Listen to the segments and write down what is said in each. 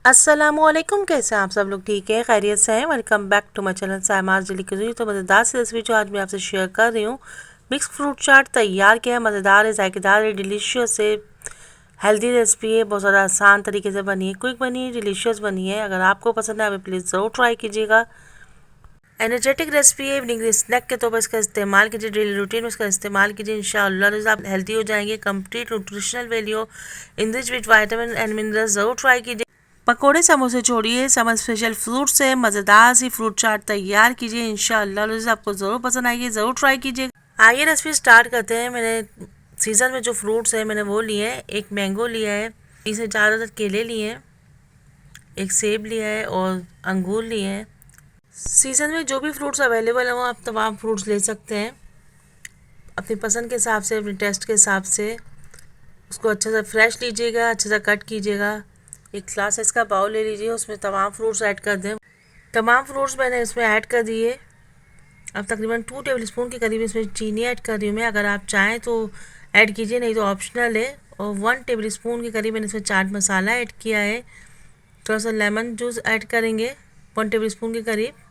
अस्सलामुअलैकुम, कैसे हैं आप सब लोग? ठीक है, खैरियत से हैं। Welcome back to my channel Saima's daily cuisine. तो मज़ेदार सी रेसिपी जो आज मैं आपसे शेयर कर रही हूँ, मिक्स फ्रूट चाट तैयार किया है। मज़ेदार है, जायकेदार है, डिलीशियस है, हेल्दी रेसिपी है, बहुत ज़्यादा आसान तरीके से बनी है, क्विक बनी है, डिलीशियस बनी है। अगर आपको पसंद है आप प्लीज़ ज़रूर ट्राई कीजिएगा। एनर्जेटिक रेसिपी है, इवनिंग स्नैक के तौर पर इसका इस्तेमाल कीजिए, डेली रूटीन में इसका इस्तेमाल कीजिए। इंशाअल्लाह आप हेल्दी हो जाएंगे। Complete nutritional value enrich with vitamin and minerals, ज़रूर ट्राई कीजिए। पकोड़े समोसे छोड़िए, समर स्पेशल फ्रूट से मज़ेदार सी फ्रूट चाट तैयार कीजिए। इंशाअल्लाह आपको ज़रूर पसंद आएगी, ज़रूर ट्राई कीजिए। आइए रेसिपी स्टार्ट करते हैं। मैंने सीज़न में जो फ्रूट्स हैं मैंने वो लिए हैं। एक मैंगो लिया है, इसे ज़्यादातर केले लिए हैं, एक सेब लिया है और अंगूर लिए हैं। सीज़न में जो भी फ्रूट्स अवेलेबल हैं वो आप तमाम फ्रूट्स ले सकते हैं अपनी पसंद के हिसाब से, अपने टेस्ट के हिसाब से। उसको अच्छे से फ्रेश लीजिएगा, अच्छे से कट कीजिएगा। एक ग्लास साइज का बाउल ले लीजिए, उसमें तमाम फ्रूट्स ऐड कर दें। तमाम फ्रूट्स मैंने इसमें ऐड कर दिए। अब तकरीबन 2 टेबलस्पून के करीब इसमें चीनी ऐड कर रही हूँ मैं। अगर आप चाहें तो ऐड कीजिए, नहीं तो ऑप्शनल है। और 1 टेबलस्पून के करीब मैंने इसमें चाट मसाला ऐड किया है। थोड़ा सा लेमन जूस ऐड करेंगे 1 टेबलस्पून के करीब।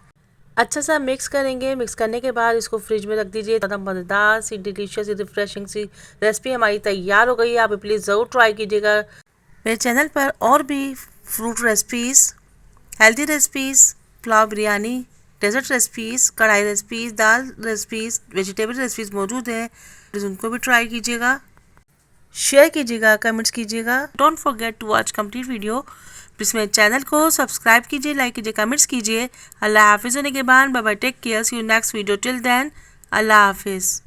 अच्छा सा मिक्स करेंगे। मिक्स करने के बाद इसको फ्रिज में रख दीजिए। ज़्यादा मज़ेदार सी, डिलीशियस सी, रिफ्रेशिंग सी रेसिपी हमारी तैयार हो गई है। आप प्लीज़ ज़रूर ट्राई कीजिएगा। मेरे चैनल पर और भी fruit recipes, healthy recipes, pulao biryani, dessert recipes, kadai recipes, दाल रेसिपीज़, वेजिटेबल रेसिपीज़ मौजूद हैं। प्लीज़ उनको भी ट्राई कीजिएगा, शेयर कीजिएगा, कमेंट्स कीजिएगा। Don't forget to watch complete video. Please मेरे चैनल को सब्सक्राइब कीजिए, लाइक कीजिए, कमेंट्स कीजिए। अल्लाह हाफिज़ होने के बाद bye bye, take care, see you next video. Till then अल्लाह हाफिज़।